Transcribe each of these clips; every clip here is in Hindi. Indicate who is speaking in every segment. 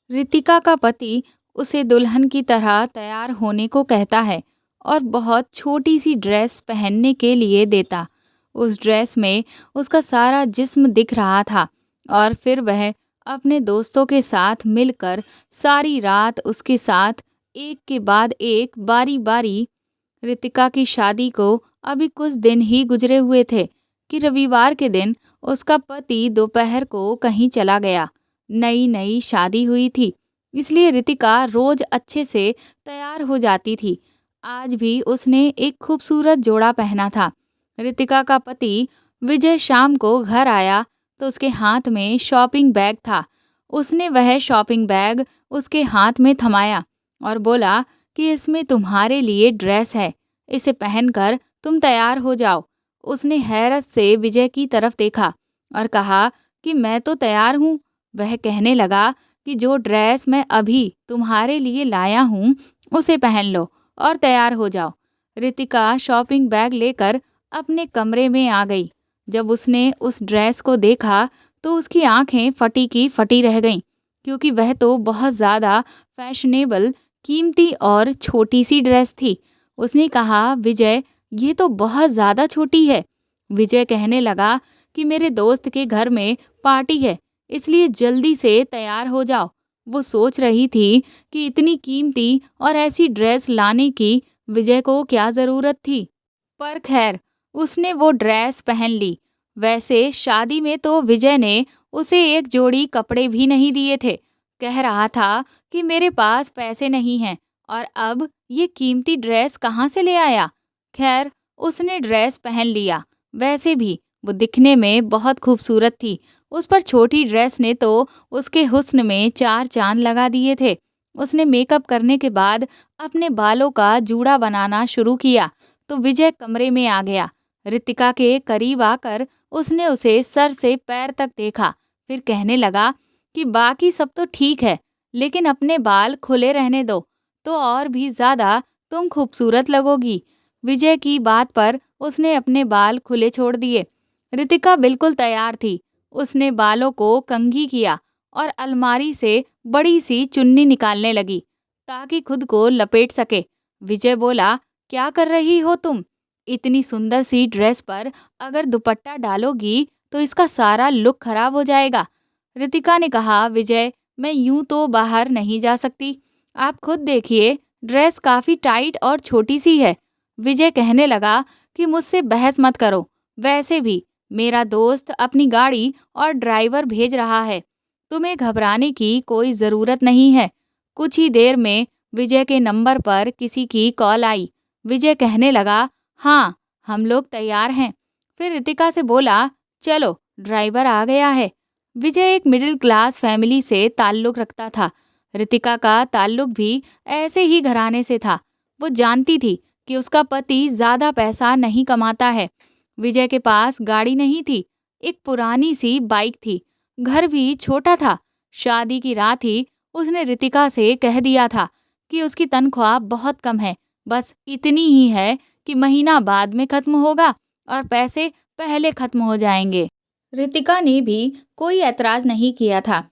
Speaker 1: रितिका का पति उसे दुल्हन की तरह तैयार होने को कहता है और बहुत छोटी सी ड्रेस पहनने के लिए देता। उस ड्रेस में उसका सारा जिस्म दिख रहा था और फिर वह अपने दोस्तों के साथ मिलकर सारी रात उसके साथ एक के बाद एक बारी बारी। रितिका की शादी को अभी कुछ दिन ही गुजरे हुए थे कि रविवार के दिन उसका पति दोपहर को कहीं चला गया। नई नई शादी हुई थी, इसलिए रितिका रोज अच्छे से तैयार हो जाती थी। आज भी उसने एक खूबसूरत जोड़ा पहना था। रितिका का पति विजय शाम को घर आया तो उसके हाथ में शॉपिंग बैग था। उसने वह शॉपिंग बैग उसके हाथ में थमाया और बोला कि इसमें तुम्हारे लिए ड्रेस है, इसे पहनकर तुम तैयार हो जाओ। उसने हैरत से विजय की तरफ देखा और कहा कि मैं तो तैयार हूँ। वह कहने लगा कि जो ड्रेस मैं अभी तुम्हारे लिए लाया हूँ उसे पहन लो और तैयार हो जाओ। रितिका शॉपिंग बैग लेकर अपने कमरे में आ गई। जब उसने उस ड्रेस को देखा तो उसकी आंखें फटी की फटी रह गईं, क्योंकि वह तो बहुत ज़्यादा फैशनेबल, कीमती और छोटी सी ड्रेस थी। उसने कहा, विजय ये तो बहुत ज़्यादा छोटी है। विजय कहने लगा कि मेरे दोस्त के घर में पार्टी है, इसलिए जल्दी से तैयार हो जाओ। वो सोच रही थी कि इतनी कीमती और ऐसी ड्रेस लाने की विजय को क्या ज़रूरत थी। पर खैर, उसने वो ड्रेस पहन ली। वैसे शादी में तो विजय ने उसे एक जोड़ी कपड़े भी नहीं दिए थे। कह रहा था कि मेरे पास पैसे नहीं हैं और अब ये कीमती ड्रेस कहाँ से ले आया। खैर, उसने ड्रेस पहन लिया। वैसे भी वो दिखने में बहुत खूबसूरत थी। उस पर छोटी ड्रेस ने तो उसके हुस्न में चार चांद लगा दिए थे। उसने मेकअप करने के बाद अपने बालों का जूड़ा बनाना शुरू किया तो विजय कमरे में आ गया। रितिका के करीब आकर उसने उसे सर से पैर तक देखा, फिर कहने लगा कि बाकी सब तो ठीक है, लेकिन अपने बाल खुले रहने दो तो और भी ज़्यादा तुम खूबसूरत लगोगी। विजय की बात पर उसने अपने बाल खुले छोड़ दिए। रितिका बिल्कुल तैयार थी। उसने बालों को कंघी किया और अलमारी से बड़ी सी चुन्नी निकालने लगी ताकि खुद को लपेट सके। विजय बोला, क्या कर रही हो तुम? इतनी सुंदर सी ड्रेस पर अगर दुपट्टा डालोगी तो इसका सारा लुक खराब हो जाएगा। रितिका ने कहा, विजय मैं यूं तो बाहर नहीं जा सकती, आप खुद देखिए ड्रेस काफ़ी टाइट और छोटी सी है। विजय कहने लगा कि मुझसे बहस मत करो, वैसे भी मेरा दोस्त अपनी गाड़ी और ड्राइवर भेज रहा है, तुम्हें घबराने की कोई ज़रूरत नहीं है। कुछ ही देर में विजय के नंबर पर किसी की कॉल आई। विजय कहने लगा, हाँ हम लोग तैयार हैं। फिर रितिका से बोला, चलो ड्राइवर आ गया है। विजय एक मिडिल क्लास फैमिली से ताल्लुक़ रखता था। रितिका का ताल्लुक़ भी ऐसे ही घराने से था। वो जानती थी कि उसका पति ज़्यादा पैसा नहीं कमाता है। विजय के पास गाड़ी नहीं थी, एक पुरानी सी बाइक थी। घर भी छोटा था। शादी की रात ही उसने रितिका से कह दिया था कि उसकी तनख्वाह बहुत कम है, बस इतनी ही है कि महीना बाद में ख़त्म होगा और पैसे पहले ख़त्म हो जाएंगे। रितिका ने भी कोई ऐतराज़ नहीं किया था।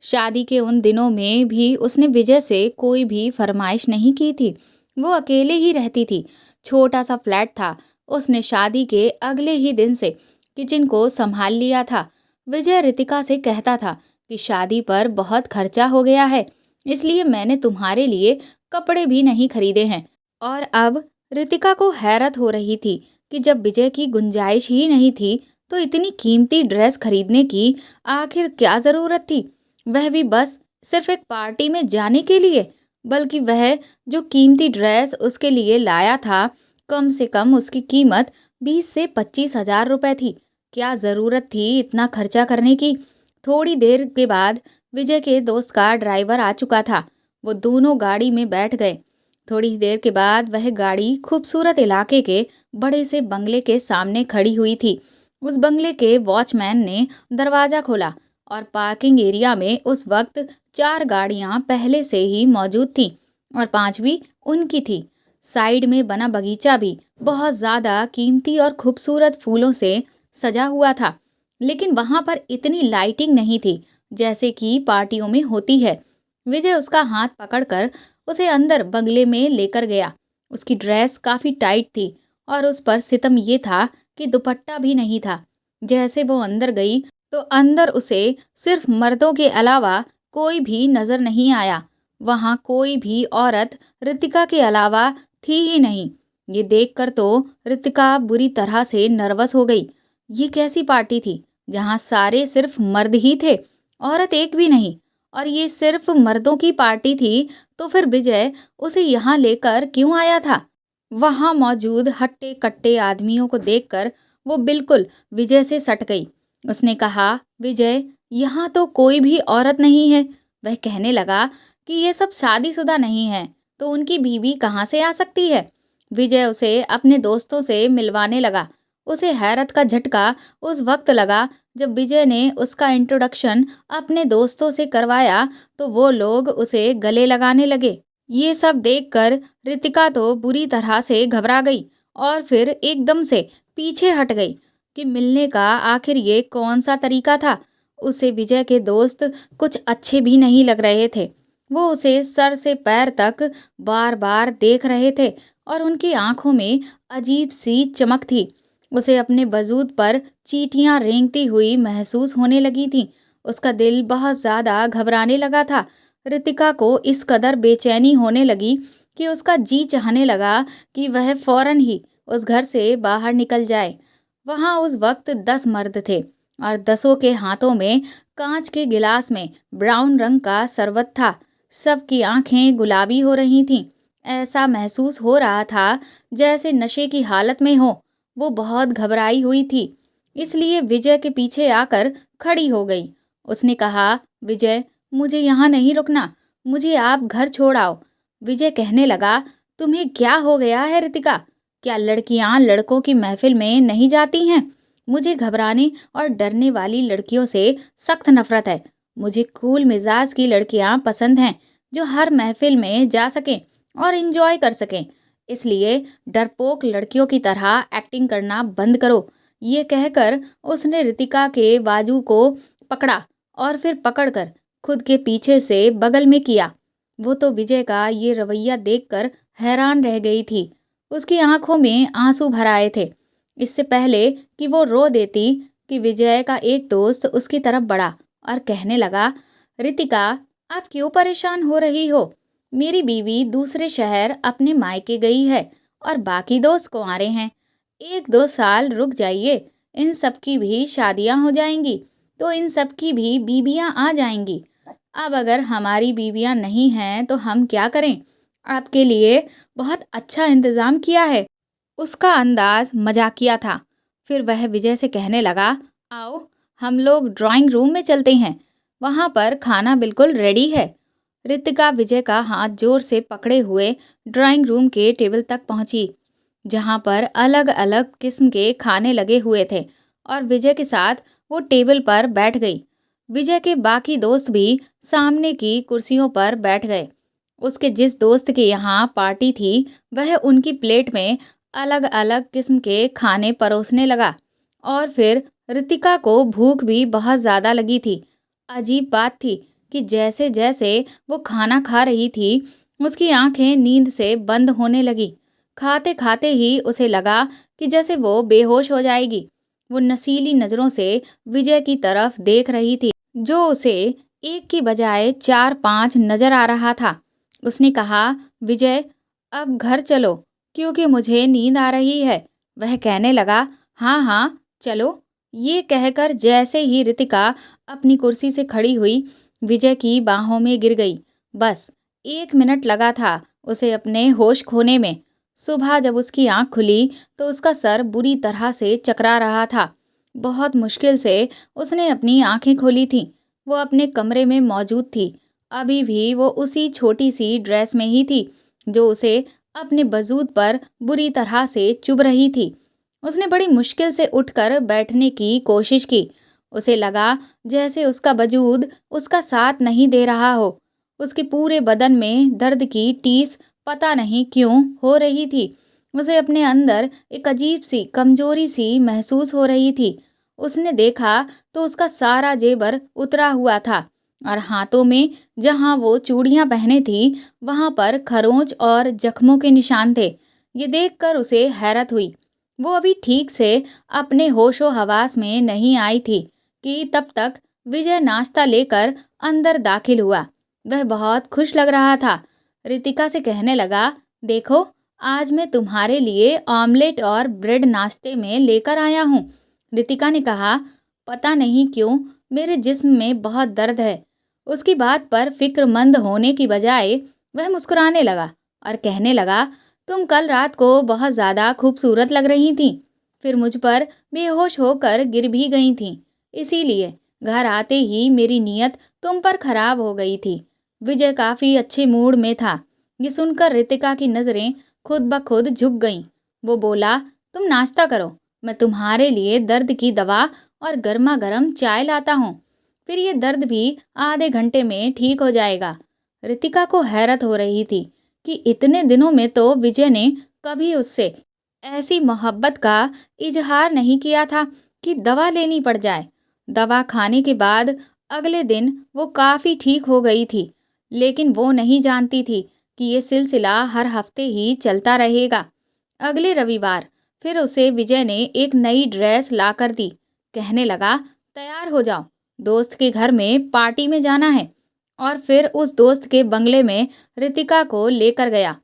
Speaker 1: शादी के उन दिनों में भी उसने विजय से कोई भी फरमाइश नहीं की थी। वो अकेले ही रहती थी। छोटा सा फ्लैट था। उसने शादी के अगले ही दिन से किचन को संभाल लिया था। विजय रितिका से कहता था कि शादी पर बहुत खर्चा हो गया है, इसलिए मैंने तुम्हारे लिए कपड़े भी नहीं खरीदे हैं। और अब रितिका को हैरत हो रही थी कि जब विजय की गुंजाइश ही नहीं थी तो इतनी कीमती ड्रेस खरीदने की आखिर क्या ज़रूरत थी, वह भी बस सिर्फ एक पार्टी में जाने के लिए। बल्कि वह जो कीमती ड्रेस उसके लिए लाया था, कम से कम उसकी कीमत 20 से 25 हज़ार रुपये थी। क्या ज़रूरत थी इतना खर्चा करने की। थोड़ी देर के बाद विजय के दोस्त का ड्राइवर आ चुका था। वो दोनों गाड़ी में बैठ गए। थोड़ी देर के बाद वह गाड़ी खूबसूरत इलाके के बड़े से बंगले के सामने खड़ी हुई थी। उस बंगले के वॉचमैन ने दरवाज़ा खोला और पार्किंग एरिया में उस वक्त 4 गाड़ियां पहले से ही मौजूद थीं और 5वीं उनकी थी। साइड में बना बगीचा भी बहुत ज़्यादा कीमती और खूबसूरत फूलों से सजा हुआ था, लेकिन वहाँ पर इतनी लाइटिंग नहीं थी जैसे कि पार्टियों में होती है। विजय उसका हाथ पकड़कर उसे अंदर बंगले में लेकर गया। उसकी ड्रेस काफी टाइट थी और उस पर सितम ये था कि दुपट्टा भी नहीं था। जैसे वो अंदर गई तो अंदर उसे सिर्फ मर्दों के अलावा कोई भी नजर नहीं आया। वहां कोई भी औरत रितिका के अलावा थी ही नहीं। ये देखकर तो रितिका बुरी तरह से नर्वस हो गई। ये कैसी पार्टी थी जहां सारे सिर्फ मर्द ही थे, औरत एक भी नहीं। और ये सिर्फ मर्दों की पार्टी थी, तो फिर विजय उसे यहाँ लेकर क्यों आया था? वहां मौजूद हट्टे कट्टे आदमियों को देखकर वो बिल्कुल विजय से सट गई। उसने कहा, विजय, यहाँ तो कोई भी औरत नहीं है। वह कहने लगा कि ये सब शादीशुदा नहीं है, तो उनकी बीवी कहाँ से आ सकती है? विजय उसे अपने दोस्तों से मिलवाने लगा। उसे हैरत का झटका उस वक्त लगा जब विजय ने उसका इंट्रोडक्शन अपने दोस्तों से करवाया, तो वो लोग उसे गले लगाने लगे। ये सब देखकर रितिका तो बुरी तरह से घबरा गई और फिर एकदम से पीछे हट गई कि मिलने का आखिर ये कौन सा तरीका था। उसे विजय के दोस्त कुछ अच्छे भी नहीं लग रहे थे। वो उसे सर से पैर तक बार बार देख रहे थे और उनकी आंखों में अजीब सी चमक थी। उसे अपने वजूद पर चींटियां रेंगती हुई महसूस होने लगी थी। उसका दिल बहुत ज्यादा घबराने लगा था। रितिका को इस कदर बेचैनी होने लगी कि उसका जी चाहने लगा कि वह फौरन ही उस घर से बाहर निकल जाए। वहां उस वक्त 10 मर्द थे और 10 के हाथों में कांच के गिलास में ब्राउन रंग का शरबत था। सबकी आंखें गुलाबी हो रही थीं। ऐसा महसूस हो रहा था जैसे नशे की हालत में हो। वो बहुत घबराई हुई थी, इसलिए विजय के पीछे आकर खड़ी हो गई। उसने कहा, विजय, मुझे यहाँ नहीं रुकना, मुझे आप घर छोड़ आओ। विजय कहने लगा, तुम्हें क्या हो गया है रितिका? क्या लड़कियां लड़कों की महफिल में नहीं जाती हैं? मुझे घबराने और डरने वाली लड़कियों से सख्त नफरत है। मुझे कूल मिजाज की लड़कियां पसंद हैं जो हर महफिल में जा सकें और एंजॉय कर सकें। इसलिए डरपोक लड़कियों की तरह एक्टिंग करना बंद करो। ये कहकर उसने रितिका के बाजू को पकड़ा और फिर पकड़कर खुद के पीछे से बगल में किया। वो तो विजय का ये रवैया देखकर हैरान रह गई थी। उसकी आंखों में आंसू भर आए थे। इससे पहले कि वो रो देती कि विजय का एक दोस्त उसकी तरफ बढ़ा और कहने लगा, रितिका, आप क्यों परेशान हो रही हो? मेरी बीवी दूसरे शहर अपने मायके गई है और बाकी दोस्त कुंवारे हैं। 1-2 साल रुक जाइए, इन सब की भी शादियां हो जाएंगी, तो इन सब की भी बीबियां आ जाएंगी। अब अगर हमारी बीबियां नहीं हैं तो हम क्या करें? आपके लिए बहुत अच्छा इंतजाम किया है। उसका अंदाज मजाकिया था। फिर वह विजय से कहने लगा, आओ, हम लोग ड्राइंग रूम में चलते हैं, वहां पर खाना बिल्कुल रेडी है। रितिका विजय का हाथ जोर से पकड़े हुए ड्राइंग रूम के टेबल तक पहुंची, जहां पर अलग अलग किस्म के खाने लगे हुए थे, और विजय के साथ वो टेबल पर बैठ गई। विजय के बाकी दोस्त भी सामने की कुर्सियों पर बैठ गए। उसके जिस दोस्त के यहाँ पार्टी थी, वह उनकी प्लेट में अलग अलग किस्म के खाने परोसने लगा। और फिर रितिका को भूख भी बहुत ज़्यादा लगी थी। अजीब बात थी कि जैसे जैसे वो खाना खा रही थी, उसकी आंखें नींद से बंद होने लगी। खाते खाते ही उसे लगा कि जैसे वो बेहोश हो जाएगी। वो नशीली नज़रों से विजय की तरफ देख रही थी, जो उसे एक की बजाय 4-5 नजर आ रहा था। उसने कहा, विजय, अब घर चलो, क्योंकि मुझे नींद आ रही है। वह कहने लगा, हाँ हाँ चलो। ये कहकर जैसे ही रितिका अपनी कुर्सी से खड़ी हुई, विजय की बाहों में गिर गई। बस 1 मिनट लगा था उसे अपने होश खोने में। सुबह जब उसकी आंख खुली तो उसका सर बुरी तरह से चकरा रहा था। बहुत मुश्किल से उसने अपनी आंखें खोली थीं। वो अपने कमरे में मौजूद थी। अभी भी वो उसी छोटी सी ड्रेस में ही थी जो उसे अपने वजूद पर बुरी तरह से चुभ रही थी। उसने बड़ी मुश्किल से उठकर बैठने की कोशिश की। उसे लगा जैसे उसका वजूद उसका साथ नहीं दे रहा हो। उसके पूरे बदन में दर्द की टीस पता नहीं क्यों हो रही थी। उसे अपने अंदर एक अजीब सी कमजोरी सी महसूस हो रही थी। उसने देखा तो उसका सारा जेवर उतरा हुआ था। और हाथों में जहाँ वो चूड़ियाँ पहने थी वहाँ पर खरोंच और जख्मों के निशान थे। ये देखकर उसे हैरत हुई। वो अभी ठीक से अपने होशो हवास में नहीं आई थी कि तब तक विजय नाश्ता लेकर अंदर दाखिल हुआ। वह बहुत खुश लग रहा था। रितिका से कहने लगा, देखो आज मैं तुम्हारे लिए ऑमलेट और ब्रेड नाश्ते में लेकर आया हूँ। रितिका ने कहा, पता नहीं क्यों मेरे जिस्म में बहुत दर्द है। उसकी बात पर फिक्रमंद होने की बजाय वह मुस्कुराने लगा और कहने लगा, तुम कल रात को बहुत ज़्यादा खूबसूरत लग रही थी, फिर मुझ पर बेहोश होकर गिर भी गई थी, इसीलिए घर आते ही मेरी नीयत तुम पर खराब हो गई थी। विजय काफ़ी अच्छे मूड में था। ये सुनकर रितिका की नज़रें खुद ब खुद झुक गईं। वो बोला, तुम नाश्ता करो, मैं तुम्हारे लिए दर्द की दवा और गर्मा गर्म चाय लाता हूँ। फिर ये दर्द भी आधे घंटे में ठीक हो जाएगा। रितिका को हैरत हो रही थी कि इतने दिनों में तो विजय ने कभी उससे ऐसी मोहब्बत का इजहार नहीं किया था कि दवा लेनी पड़ जाए। दवा खाने के बाद अगले दिन वो काफ़ी ठीक हो गई थी, लेकिन वो नहीं जानती थी कि ये सिलसिला हर हफ्ते ही चलता रहेगा। अगले रविवार फिर उसे विजय ने एक नई ड्रेस ला कर दी। कहने लगा, तैयार हो जाओ, दोस्त के घर में पार्टी में जाना है। और फिर उस दोस्त के बंगले में रितिका को लेकर गया।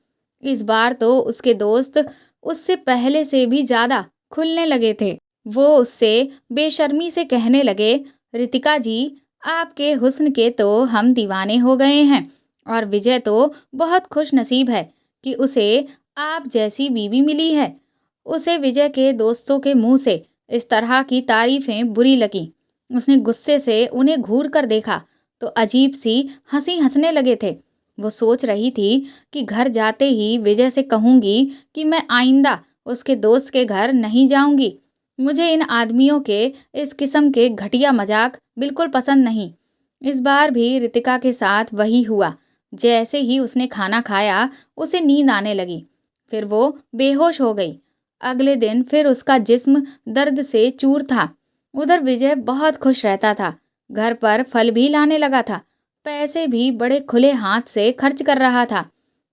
Speaker 1: इस बार तो उसके दोस्त उससे पहले से भी ज़्यादा खुलने लगे थे। वो उससे बेशर्मी से कहने लगे, रितिका जी, आपके हुस्न के तो हम दीवाने हो गए हैं और विजय तो बहुत खुश नसीब है कि उसे आप जैसी बीवी मिली है। उसे विजय के दोस्तों के मुंह से इस तरह की तारीफें बुरी लगी। उसने गुस्से से उन्हें घूर कर देखा तो अजीब सी हंसी हंसने लगे थे। वो सोच रही थी कि घर जाते ही विजय से कहूंगी कि मैं आइंदा उसके दोस्त के घर नहीं जाऊंगी। मुझे इन आदमियों के इस किस्म के घटिया मजाक बिल्कुल पसंद नहीं। इस बार भी रितिका के साथ वही हुआ। जैसे ही उसने खाना खाया उसे नींद आने लगी। फिर वो बेहोश हो गई। अगले दिन फिर उसका जिस्म दर्द से चूर था। उधर विजय बहुत खुश रहता था। घर पर फल भी लाने लगा था। पैसे भी बड़े खुले हाथ से खर्च कर रहा था।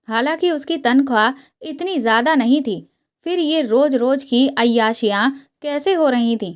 Speaker 1: हालांकि उसकी तनख्वाह इतनी ज़्यादा नहीं थी, फिर ये रोज रोज की अय्याशियाँ कैसे हो रही थीं।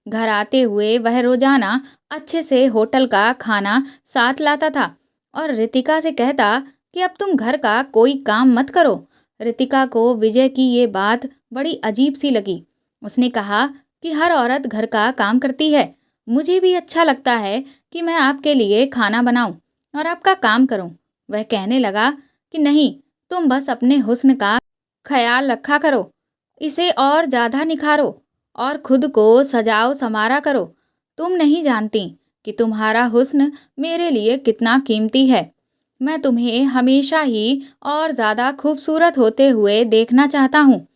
Speaker 1: घर आते हुए वह रोजाना अच्छे से होटल का खाना साथ लाता था और रितिका से कहता कि अब तुम घर का कोई काम मत करो। रितिका को विजय की ये बात बड़ी अजीब सी लगी। उसने कहा कि हर औरत घर का काम करती है। मुझे भी अच्छा लगता है कि मैं आपके लिए खाना बनाऊं और आपका काम करूं। वह कहने लगा कि नहीं, तुम बस अपने हुस्न का ख्याल रखा करो, इसे और ज़्यादा निखारो और खुद को सजाओ संवारा करो। तुम नहीं जानती कि तुम्हारा हुस्न मेरे लिए कितना कीमती है। मैं तुम्हें हमेशा ही और ज़्यादा खूबसूरत होते हुए देखना चाहता हूँ।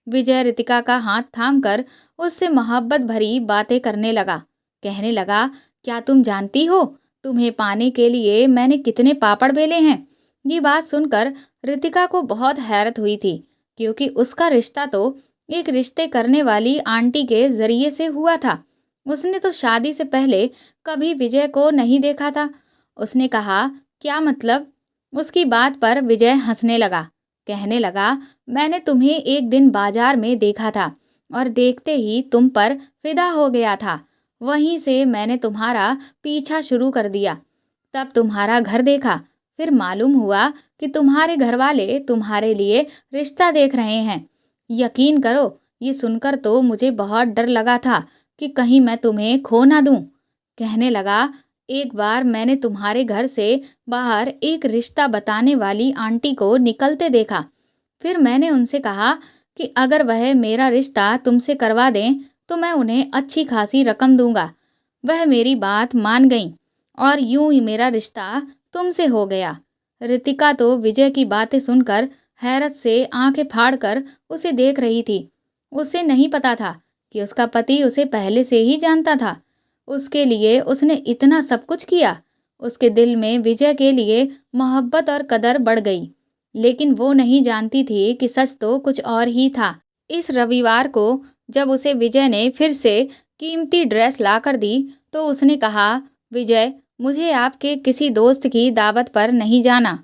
Speaker 1: विजय रितिका का हाथ थामकर उससे मोहब्बत भरी बातें करने लगा। कहने लगा, क्या तुम जानती हो तुम्हें पाने के लिए मैंने कितने पापड़ बेले हैं। ये बात सुनकर रितिका को बहुत हैरत हुई थी, क्योंकि उसका रिश्ता तो एक रिश्ते करने वाली आंटी के जरिए से हुआ था। उसने तो शादी से पहले कभी विजय को नहीं देखा था। उसने कहा, क्या मतलब? उसकी बात पर विजय हंसने लगा। कहने लगा, मैंने तुम्हें एक दिन बाजार में देखा था और देखते ही तुम पर फिदा हो गया था। वहीं से मैंने तुम्हारा पीछा शुरू कर दिया। तब तुम्हारा घर देखा, फिर मालूम हुआ कि तुम्हारे घरवाले तुम्हारे लिए रिश्ता देख रहे हैं। यकीन करो, ये सुनकर तो मुझे बहुत डर लगा था कि कहीं मैं तुम्हें खो ना दूं। कहने लगा, एक बार मैंने तुम्हारे घर से बाहर एक रिश्ता बताने वाली आंटी को निकलते देखा। फिर मैंने उनसे कहा कि अगर वह मेरा रिश्ता तुमसे करवा दें तो मैं उन्हें अच्छी खासी रकम दूंगा। वह मेरी बात मान गईं और यूं ही मेरा रिश्ता तुमसे हो गया। रितिका तो विजय की बातें सुनकर हैरत से आंखें फाड़कर उसे देख रही थी। उसे नहीं पता था कि उसका पति उसे पहले से ही जानता था। उसके लिए उसने इतना सब कुछ किया। उसके दिल में विजय के लिए मोहब्बत और कदर बढ़ गई। लेकिन वो नहीं जानती थी कि सच तो कुछ और ही था। इस रविवार को जब उसे विजय ने फिर से कीमती ड्रेस ला कर दी तो उसने कहा, विजय, मुझे आपके किसी दोस्त की दावत पर नहीं जाना।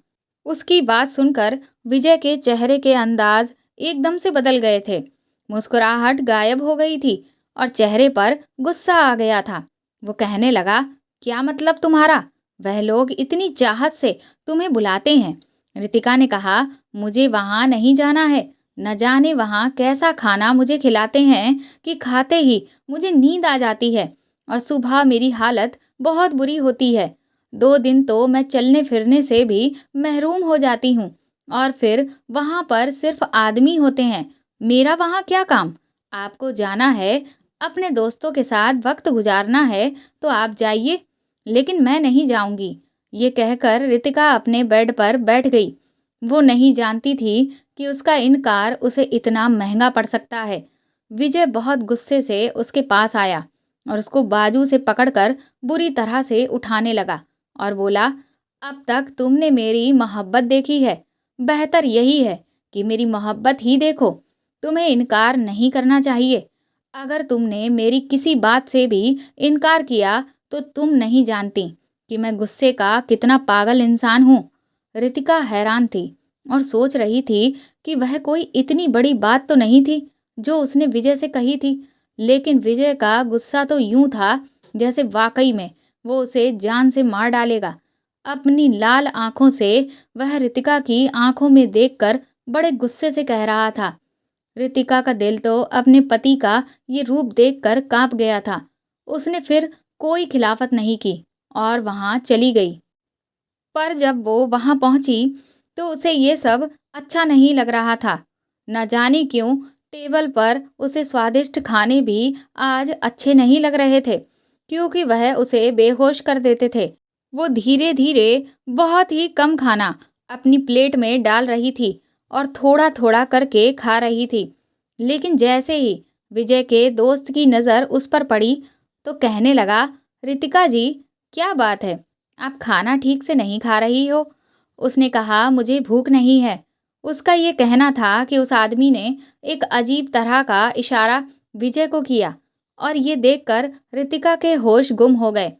Speaker 1: उसकी बात सुनकर विजय के चेहरे के अंदाज एकदम से बदल गए थे। मुस्कुराहट गायब हो गई थी और चेहरे पर गुस्सा आ गया था। वो कहने लगा, क्या मतलब तुम्हारा? वह लोग इतनी चाहत से तुम्हें बुलाते हैं। रितिका ने कहा, मुझे वहां नहीं जाना है। न जाने वहां कैसा खाना मुझे खिलाते हैं कि खाते ही मुझे नींद आ जाती है और सुबह मेरी हालत बहुत बुरी होती है। 2 दिन तो मैं चलने फिरने से भी महरूम हो जाती हूँ और फिर वहां पर सिर्फ आदमी होते हैं। मेरा वहां क्या काम? आपको जाना है, अपने दोस्तों के साथ वक्त गुजारना है तो आप जाइए, लेकिन मैं नहीं जाऊंगी। ये कहकर रितिका अपने बेड पर बैठ गई। वो नहीं जानती थी कि उसका इनकार उसे इतना महंगा पड़ सकता है। विजय बहुत गुस्से से उसके पास आया और उसको बाजू से पकड़कर बुरी तरह से उठाने लगा और बोला, अब तक तुमने मेरी मोहब्बत देखी है, बेहतर यही है कि मेरी मोहब्बत ही देखो। तुम्हें इनकार नहीं करना चाहिए। अगर तुमने मेरी किसी बात से भी इनकार किया तो तुम नहीं जानती कि मैं गुस्से का कितना पागल इंसान हूँ। रितिका हैरान थी और सोच रही थी कि वह कोई इतनी बड़ी बात तो नहीं थी जो उसने विजय से कही थी, लेकिन विजय का गुस्सा तो यूं था जैसे वाकई में वो उसे जान से मार डालेगा। अपनी लाल आंखों से वह रितिका की आंखों में देखकर बड़े गुस्से से कह रहा था। रितिका का दिल तो अपने पति का ये रूप देखकर कांप गया था। उसने फिर कोई खिलाफत नहीं की और वहां चली गई। पर जब वो वहां पहुंची तो उसे ये सब अच्छा नहीं लग रहा था। न जाने क्यों टेबल पर उसे स्वादिष्ट खाने भी आज अच्छे नहीं लग रहे थे, क्योंकि वह उसे बेहोश कर देते थे। वो धीरे धीरे बहुत ही कम खाना अपनी प्लेट में डाल रही थी और थोड़ा थोड़ा करके खा रही थी। लेकिन जैसे ही विजय के दोस्त की नज़र उस पर पड़ी तो कहने लगा, रितिका जी, क्या बात है, आप खाना ठीक से नहीं खा रही हो? उसने कहा, मुझे भूख नहीं है। उसका ये कहना था कि उस आदमी ने एक अजीब तरह का इशारा विजय को किया और ये देखकर रितिका के होश गुम हो गए।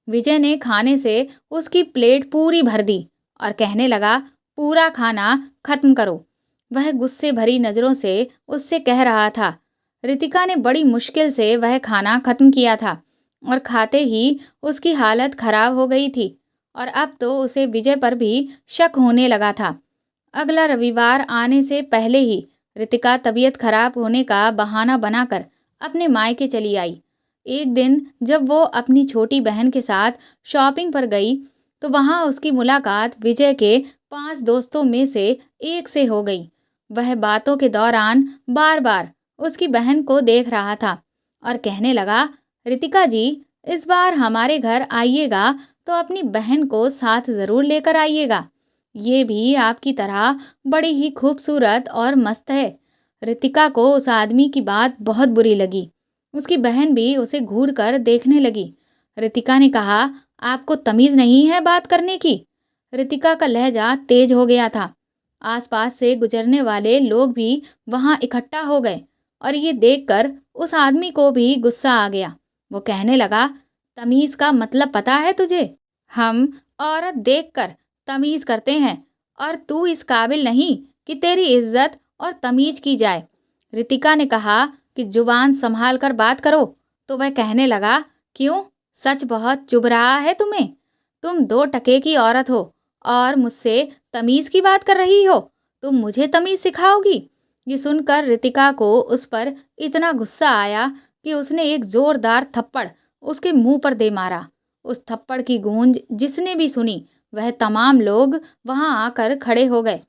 Speaker 1: विजय ने खाने से उसकी प्लेट पूरी भर दी और कहने लगा, पूरा खाना खत्म करो। वह गुस्से भरी नज़रों से उससे कह रहा था। रितिका ने बड़ी मुश्किल से वह खाना खत्म किया था और खाते ही उसकी हालत खराब हो गई थी और अब तो उसे विजय पर भी शक होने लगा था। अगला रविवार आने से पहले ही रितिका तबीयत खराब होने का बहाना बनाकर अपने मायके चली आई। एक दिन जब वो अपनी छोटी बहन के साथ शॉपिंग पर गई तो वहां उसकी मुलाकात विजय के 5 दोस्तों में से एक से हो गई। वह बातों के दौरान बार बार उसकी बहन को देख रहा था और कहने लगा, रितिका जी, इस बार हमारे घर आइएगा तो अपनी बहन को साथ ज़रूर लेकर आइएगा। ये भी आपकी तरह बड़ी ही खूबसूरत और मस्त है। रितिका को उस आदमी की बात बहुत बुरी लगी। उसकी बहन भी उसे घूर कर देखने लगी। रितिका ने कहा, आपको तमीज़ नहीं है बात करने की? रितिका का लहजा तेज हो गया था। आसपास से गुजरने वाले लोग भी वहां इकट्ठा हो गए और ये देखकर उस आदमी को भी गुस्सा आ गया। वो कहने लगा, तमीज़ का मतलब पता है तुझे? हम औरत देखकर तमीज़ करते हैं और तू इस काबिल नहीं कि तेरी इज्जत और तमीज़ की जाए। रितिका ने कहा कि जुबान संभाल कर बात करो तो वह कहने लगा, क्यों, सच बहुत चुभ रहा है तुम्हें? तुम 2 टके की औरत हो और मुझसे तमीज़ की बात कर रही हो? तुम मुझे तमीज़ सिखाओगी? ये सुनकर रितिका को उस पर इतना गुस्सा आया कि उसने एक जोरदार थप्पड़ उसके मुंह पर दे मारा। उस थप्पड़ की गूंज जिसने भी सुनी वह तमाम लोग वहां आकर खड़े हो गए।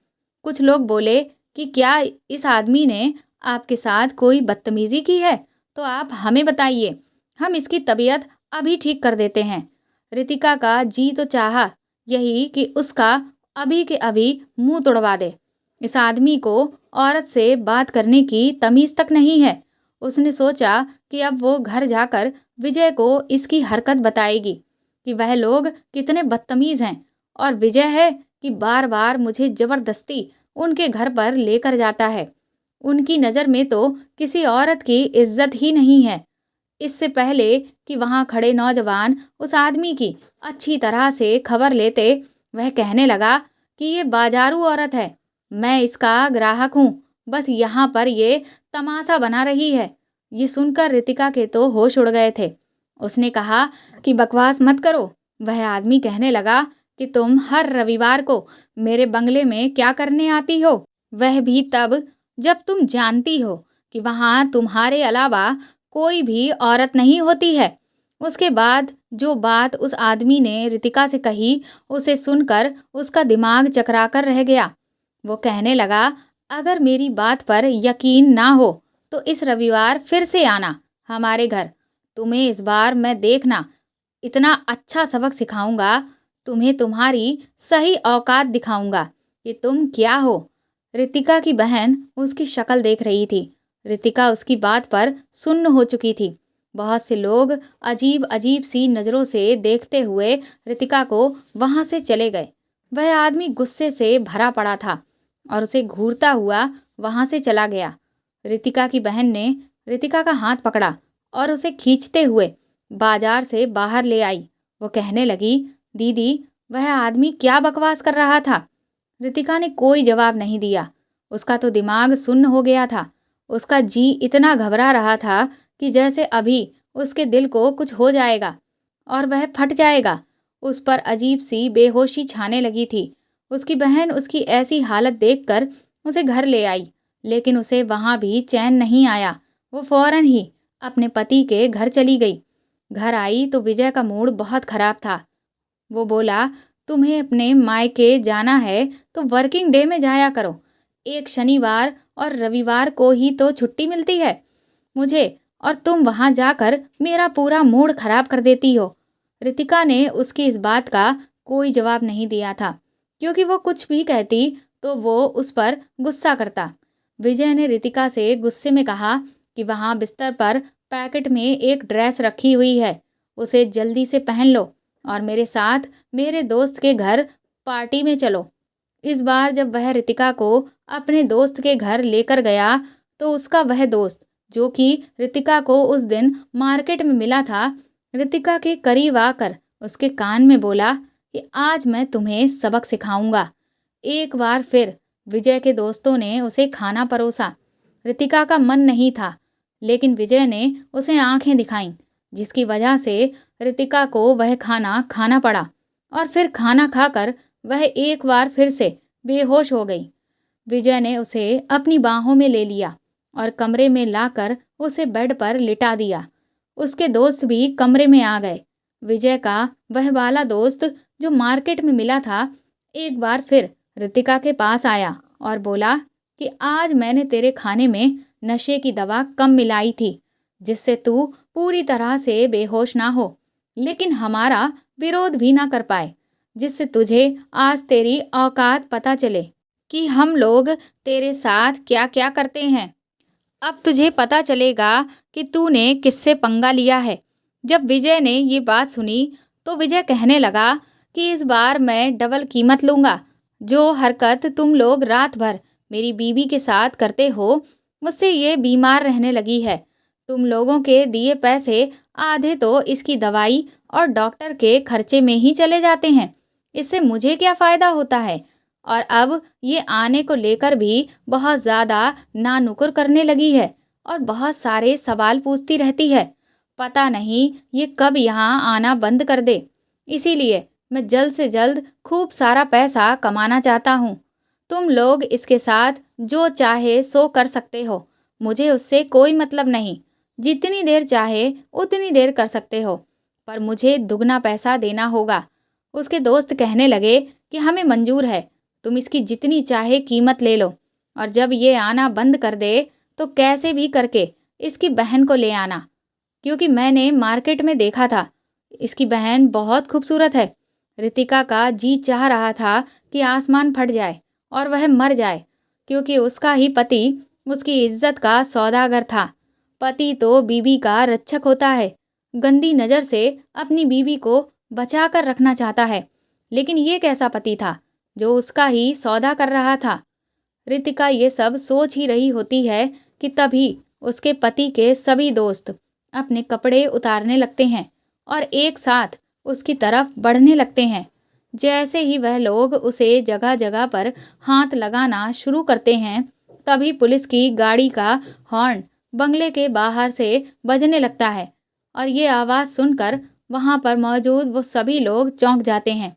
Speaker 1: कुछ लोग बोले कि क्या इस आदमी ने आपके साथ कोई बदतमीजी की है? तो आप हमें बताइए, हम इसकी तबीयत अभी ठीक कर देते हैं। रितिका का जी तो चाहा यही कि उसका अभी के अभी मुंह तोड़वा दे। इस आदमी को औरत से बात करने की तमीज़ तक नहीं है। उसने सोचा कि अब वो घर जाकर विजय को इसकी हरकत बताएगी कि वह लोग कितने बदतमीज़ हैं और विजय है कि बार बार मुझे ज़बरदस्ती उनके घर पर लेकर जाता है। उनकी नज़र में तो किसी औरत की इज्जत ही नहीं है। इससे पहले कि वहाँ खड़े नौजवान उस आदमी की अच्छी तरह से खबर लेते, वह कहने लगा कि ये बाजारू औरत है, मैं इसका ग्राहक हूँ, बस यहाँ पर ये तमाशा बना रही है। ये सुनकर रितिका के तो होश उड़ गए थे। उसने कहा कि बकवास मत करो। वह आदमी कहने लगा कि तुम हर रविवार को मेरे बंगले में क्या करने आती हो, वह भी तब जब तुम जानती हो कि वहाँ तुम्हारे अलावा कोई भी औरत नहीं होती है। उसके बाद जो बात उस आदमी ने रितिका से कही, उसे सुनकर उसका दिमाग चकराकर रह गया। वो कहने लगा, अगर मेरी बात पर यकीन ना हो तो इस रविवार फिर से आना हमारे घर। तुम्हें इस बार मैं देखना इतना अच्छा सबक सिखाऊंगा, तुम्हें तुम्हारी सही औकात दिखाऊंगा कि तुम क्या हो। रितिका की बहन उसकी शक्ल देख रही थी। रितिका उसकी बात पर सुन्न हो चुकी थी। बहुत से लोग अजीब अजीब सी नज़रों से देखते हुए रितिका को वहाँ से चले गए। वह आदमी गुस्से से भरा पड़ा था और उसे घूरता हुआ वहाँ से चला गया। रितिका की बहन ने रितिका का हाथ पकड़ा और उसे खींचते हुए बाजार से बाहर ले आई। वो कहने लगी, दीदी, वह आदमी क्या बकवास कर रहा था। रितिका ने कोई जवाब नहीं दिया। उसका तो दिमाग सुन्न हो गया था। उसका जी इतना घबरा रहा था कि जैसे अभी उसके दिल को कुछ हो जाएगा और वह फट जाएगा। उस पर अजीब सी बेहोशी छाने लगी थी। उसकी बहन उसकी ऐसी हालत देखकर उसे घर ले आई, लेकिन उसे वहाँ भी चैन नहीं आया। वो फौरन ही अपने पति के घर चली गई। घर आई तो विजय का मूड बहुत खराब था। वो बोला, तुम्हें अपने मायके जाना है तो वर्किंग डे में जाया करो। एक शनिवार और रविवार को ही तो छुट्टी मिलती है मुझे, और तुम वहाँ जाकर मेरा पूरा मूड खराब कर देती हो। रितिका ने उसकी इस बात का कोई जवाब नहीं दिया था, क्योंकि वो कुछ भी कहती तो वो उस पर गुस्सा करता। विजय ने रितिका से गुस्से में कहा कि वहाँ बिस्तर पर पैकेट में एक ड्रेस रखी हुई है, उसे जल्दी से पहन लो और मेरे साथ मेरे दोस्त के घर पार्टी में चलो। इस बार जब वह रितिका को अपने दोस्त के घर लेकर गया तो उसका वह दोस्त, जो कि रितिका को उस दिन मार्केट में मिला था, रितिका के करीब आकर उसके कान में बोला कि आज मैं तुम्हें सबक सिखाऊंगा। एक बार फिर विजय के दोस्तों ने उसे खाना परोसा। रितिका का मन नहीं था, लेकिन विजय ने उसे आंखें दिखाईं, जिसकी वजह से रितिका को वह खाना खाना पड़ा और फिर खाना खाकर वह एक बार फिर से बेहोश हो गई। विजय ने उसे अपनी बाहों में ले लिया और कमरे में लाकर उसे बेड पर लिटा दिया। उसके दोस्त भी कमरे में आ गए। विजय का वह वाला दोस्त जो मार्केट में मिला था, एक बार फिर रितिका के पास आया और बोला कि आज मैंने तेरे खाने में नशे की दवा कम मिलाई थी, जिससे तू पूरी तरह से बेहोश ना हो, लेकिन हमारा विरोध भी ना कर पाए, जिससे तुझे आज तेरी औकात पता चले कि हम लोग तेरे साथ क्या क्या करते हैं। अब तुझे पता चलेगा कि तूने किससे पंगा लिया है। जब विजय ने ये बात सुनी तो विजय कहने लगा कि इस बार मैं डबल कीमत लूँगा। जो हरकत तुम लोग रात भर मेरी बीवी के साथ करते हो, उससे ये बीमार रहने लगी है। तुम लोगों के दिए पैसे आधे तो इसकी दवाई और डॉक्टर के खर्चे में ही चले जाते हैं। इससे मुझे क्या फ़ायदा होता है? और अब ये आने को लेकर भी बहुत ज़्यादा नानुकुर करने लगी है और बहुत सारे सवाल पूछती रहती है। पता नहीं ये कब यहाँ आना बंद कर दे। इसीलिए मैं जल्द से जल्द खूब सारा पैसा कमाना चाहता हूँ। तुम लोग इसके साथ जो चाहे सो कर सकते हो, मुझे उससे कोई मतलब नहीं। जितनी देर चाहे उतनी देर कर सकते हो, पर मुझे दुगना पैसा देना होगा। उसके दोस्त कहने लगे कि हमें मंजूर है, तुम इसकी जितनी चाहे कीमत ले लो, और जब ये आना बंद कर दे तो कैसे भी करके इसकी बहन को ले आना, क्योंकि मैंने मार्केट में देखा था, इसकी बहन बहुत खूबसूरत है। रितिका का जी चाह रहा था कि आसमान फट जाए और वह मर जाए, क्योंकि उसका ही पति उसकी इज्जत का सौदागर था। पति तो बीवी का रक्षक होता है, गंदी नज़र से अपनी बीवी को बचा कर रखना चाहता है, लेकिन ये कैसा पति था जो उसका ही सौदा कर रहा था। रितिका ये सब सोच ही रही होती है कि तभी उसके पति के सभी दोस्त अपने कपड़े उतारने लगते हैं और एक साथ उसकी तरफ बढ़ने लगते हैं। जैसे ही वह लोग उसे जगह जगह पर हाथ लगाना शुरू करते हैं, तभी पुलिस की गाड़ी का हॉर्न बंगले के बाहर से बजने लगता है और ये आवाज़ सुनकर वहाँ पर मौजूद वो सभी लोग चौंक जाते हैं।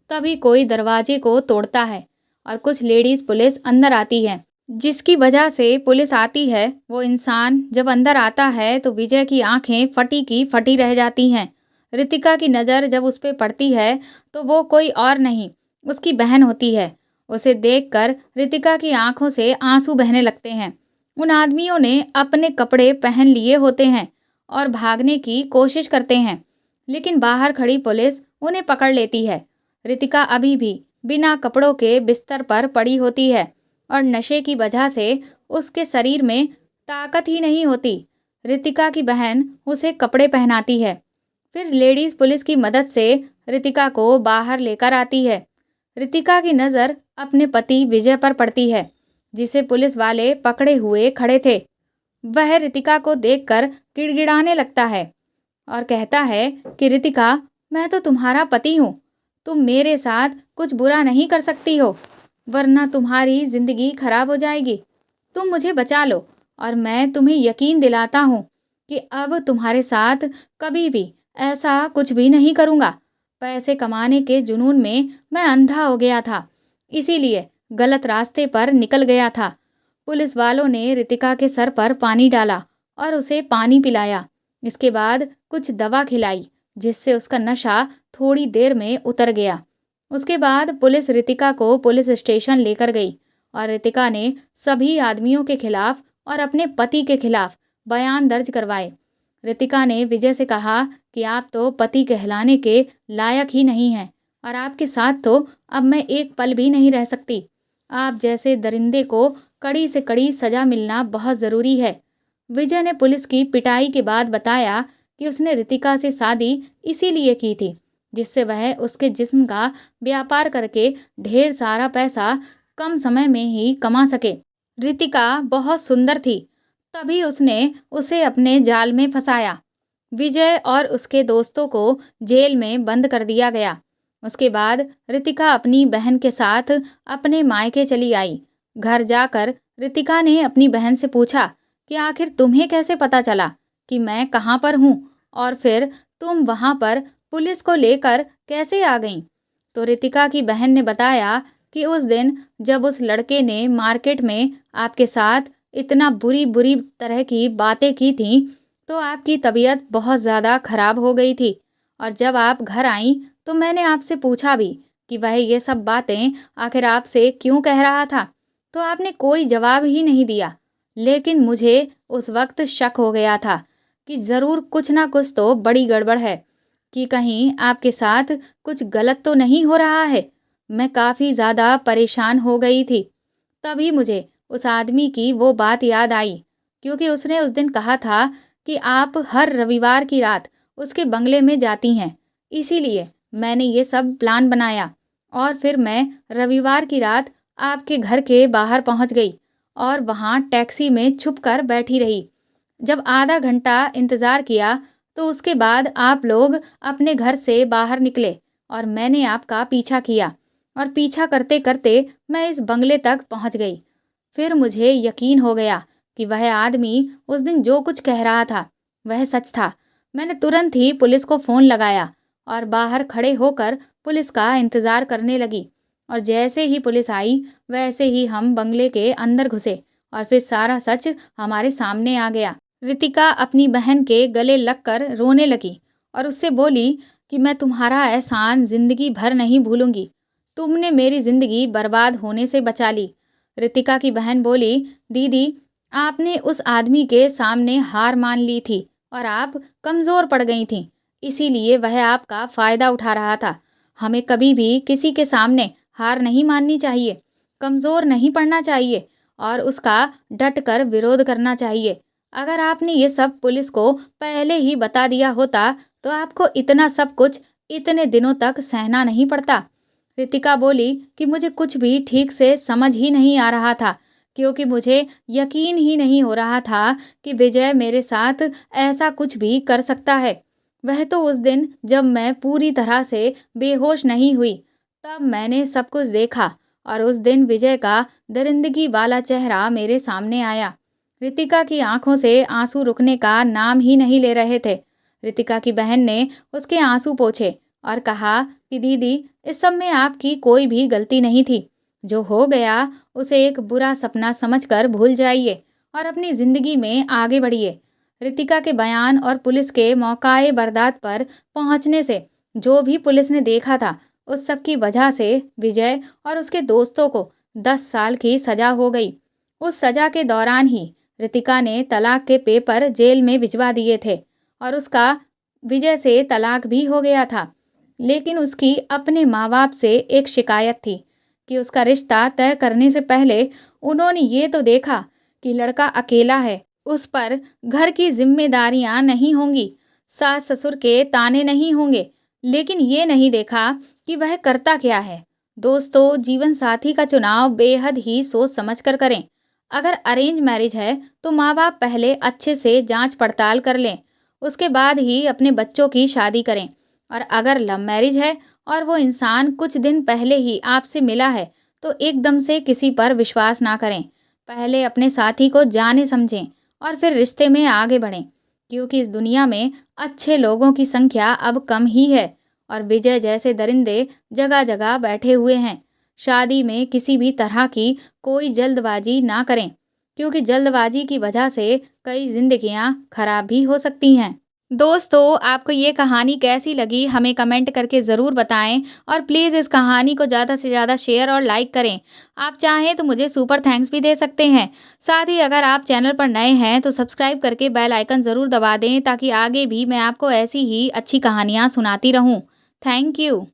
Speaker 1: तभी कोई दरवाजे को तोड़ता है और कुछ लेडीज़ पुलिस अंदर आती है। जिसकी वजह से पुलिस आती है, वो इंसान जब अंदर आता है तो विजय की आंखें फटी की फटी रह जाती हैं। रितिका की नज़र जब उस पे पड़ती है तो वो कोई और नहीं, उसकी बहन होती है। उसे देखकर रितिका की आंखों से आंसू बहने लगते हैं। उन आदमियों ने अपने कपड़े पहन लिए होते हैं और भागने की कोशिश करते हैं, लेकिन बाहर खड़ी पुलिस उन्हें पकड़ लेती है। रितिका अभी भी बिना कपड़ों के बिस्तर पर पड़ी होती है और नशे की वजह से उसके शरीर में ताकत ही नहीं होती। रितिका की बहन उसे कपड़े पहनाती है, फिर लेडीज़ पुलिस की मदद से रितिका को बाहर लेकर आती है। रितिका की नज़र अपने पति विजय पर पड़ती है, जिसे पुलिस वाले पकड़े हुए खड़े थे। वह रितिका को देखकर गिड़गिड़ाने लगता है और कहता है कि रितिका, मैं तो तुम्हारा पति हूँ, तुम मेरे साथ कुछ बुरा नहीं कर सकती हो, वरना तुम्हारी ज़िंदगी खराब हो जाएगी। तुम मुझे बचा लो और मैं तुम्हें यकीन दिलाता हूँ कि अब तुम्हारे साथ कभी भी ऐसा कुछ भी नहीं करूँगा। पैसे कमाने के जुनून में मैं अंधा हो गया था, इसीलिए गलत रास्ते पर निकल गया था। पुलिस वालों ने रितिका के सर पर पानी डाला और उसे पानी पिलाया। इसके बाद कुछ दवा खिलाई, जिससे उसका नशा थोड़ी देर में उतर गया। उसके बाद पुलिस रितिका को पुलिस स्टेशन लेकर गई और रितिका ने सभी आदमियों के खिलाफ और अपने पति के खिलाफ बयान दर्ज करवाए। रितिका ने विजय से कहा कि आप तो पति कहलाने के लायक ही नहीं हैं और आपके साथ तो अब मैं एक पल भी नहीं रह सकती। आप जैसे दरिंदे को कड़ी से कड़ी सज़ा मिलना बहुत ज़रूरी है। विजय ने पुलिस की पिटाई के बाद बताया कि उसने रितिका से शादी इसीलिए की थी, जिससे वह उसके जिस्म का व्यापार करके ढेर सारा पैसा कम समय में ही कमा सके। रितिका बहुत सुंदर थी, तभी उसने उसे अपने जाल में फंसाया। विजय और उसके दोस्तों को जेल में बंद कर दिया गया। उसके बाद रितिका अपनी बहन के साथ अपने मायके चली आई। घर जाकर रितिका ने अपनी बहन से पूछा कि आखिर तुम्हें कैसे पता चला कि मैं कहाँ पर हूँ, और फिर तुम वहाँ पर पुलिस को लेकर कैसे आ गईं? तो रितिका की बहन ने बताया कि उस दिन जब उस लड़के ने मार्केट में आपके साथ इतना बुरी बुरी तरह की बातें की थीं, तो आपकी तबीयत बहुत ज़्यादा खराब हो गई थी और जब आप घर आईं तो मैंने आपसे पूछा भी कि वह ये सब बातें आखिर आपसे क्यों कह रहा था, तो आपने कोई जवाब ही नहीं दिया। लेकिन मुझे उस वक्त शक हो गया था कि ज़रूर कुछ ना कुछ तो बड़ी गड़बड़ है, कि कहीं आपके साथ कुछ गलत तो नहीं हो रहा है। मैं काफ़ी ज़्यादा परेशान हो गई थी। तभी मुझे उस आदमी की वो बात याद आई, क्योंकि उसने उस दिन कहा था कि आप हर रविवार की रात उसके बंगले में जाती हैं। इसीलिए मैंने ये सब प्लान बनाया और फिर मैं रविवार की रात आपके घर के बाहर पहुंच गई और वहां टैक्सी में छुप कर बैठी रही। जब आधा घंटा इंतज़ार किया तो उसके बाद आप लोग अपने घर से बाहर निकले और मैंने आपका पीछा किया और पीछा करते करते मैं इस बंगले तक पहुंच गई। फिर मुझे यकीन हो गया कि वह आदमी उस दिन जो कुछ कह रहा था वह सच था। मैंने तुरंत ही पुलिस को फ़ोन लगाया और बाहर खड़े होकर पुलिस का इंतज़ार करने लगी और जैसे ही पुलिस आई वैसे ही हम बंगले के अंदर घुसे और फिर सारा सच हमारे सामने आ गया। रितिका अपनी बहन के गले लगकर रोने लगी और उससे बोली कि मैं तुम्हारा एहसान ज़िंदगी भर नहीं भूलूंगी। तुमने मेरी ज़िंदगी बर्बाद होने से बचा ली। रितिका की बहन बोली, दीदी, आपने उस आदमी के सामने हार मान ली थी और आप कमज़ोर पड़ गई थीं, इसीलिए वह आपका फ़ायदा उठा रहा था। हमें कभी भी किसी के सामने हार नहीं माननी चाहिए, कमज़ोर नहीं पड़ना चाहिए और उसका डट कर विरोध करना चाहिए। अगर आपने ये सब पुलिस को पहले ही बता दिया होता तो आपको इतना सब कुछ इतने दिनों तक सहना नहीं पड़ता। रितिका बोली कि मुझे कुछ भी ठीक से समझ ही नहीं आ रहा था क्योंकि मुझे यकीन ही नहीं हो रहा था कि विजय मेरे साथ ऐसा कुछ भी कर सकता है। वह तो उस दिन जब मैं पूरी तरह से बेहोश नहीं हुई, तब मैंने सब कुछ देखा और उस दिन विजय का दरिंदगी वाला चेहरा मेरे सामने आया। रितिका की आंखों से आंसू रुकने का नाम ही नहीं ले रहे थे। रितिका की बहन ने उसके आंसू पोंछे और कहा कि दीदी, इस सब में आपकी कोई भी गलती नहीं थी। जो हो गया उसे एक बुरा सपना समझकर भूल जाइए और अपनी जिंदगी में आगे बढ़िए। रितिका के बयान और पुलिस के मौकाए बर्दात पर पहुंचने से जो भी पुलिस ने देखा था, उस सब की वजह से विजय और उसके दोस्तों को 10 साल की सजा हो गई। उस सजा के दौरान ही रितिका ने तलाक के पेपर जेल में भिजवा दिए थे और उसका विजय से तलाक भी हो गया था। लेकिन उसकी अपने माँ बाप से एक शिकायत थी कि उसका रिश्ता तय करने से पहले उन्होंने ये तो देखा कि लड़का अकेला है, उस पर घर की जिम्मेदारियां नहीं होंगी, सास ससुर के ताने नहीं होंगे, लेकिन ये नहीं देखा कि वह करता क्या है। दोस्तों, जीवन साथी का चुनाव बेहद ही सोच समझ कर करें। अगर अरेंज मैरिज है तो माँ बाप पहले अच्छे से जांच पड़ताल कर लें, उसके बाद ही अपने बच्चों की शादी करें। और अगर लव मैरिज है और वो इंसान कुछ दिन पहले ही आपसे मिला है, तो एकदम से किसी पर विश्वास ना करें। पहले अपने साथी को जाने समझें और फिर रिश्ते में आगे बढ़ें, क्योंकि इस दुनिया में अच्छे लोगों की संख्या अब कम ही है और विजय जैसे दरिंदे जगह जगह बैठे हुए हैं। शादी में किसी भी तरह की कोई जल्दबाजी ना करें, क्योंकि जल्दबाजी की वजह से कई जिंदगियां खराब भी हो सकती हैं। दोस्तों, आपको ये कहानी कैसी लगी हमें कमेंट करके ज़रूर बताएं और प्लीज़ इस कहानी को ज़्यादा से ज़्यादा शेयर और लाइक करें। आप चाहें तो मुझे सुपर थैंक्स भी दे सकते हैं। साथ ही अगर आप चैनल पर नए हैं तो सब्सक्राइब करके बेल आइकन ज़रूर दबा दें, ताकि आगे भी मैं आपको ऐसी ही अच्छी कहानियाँ सुनाती रहूँ। Thank you.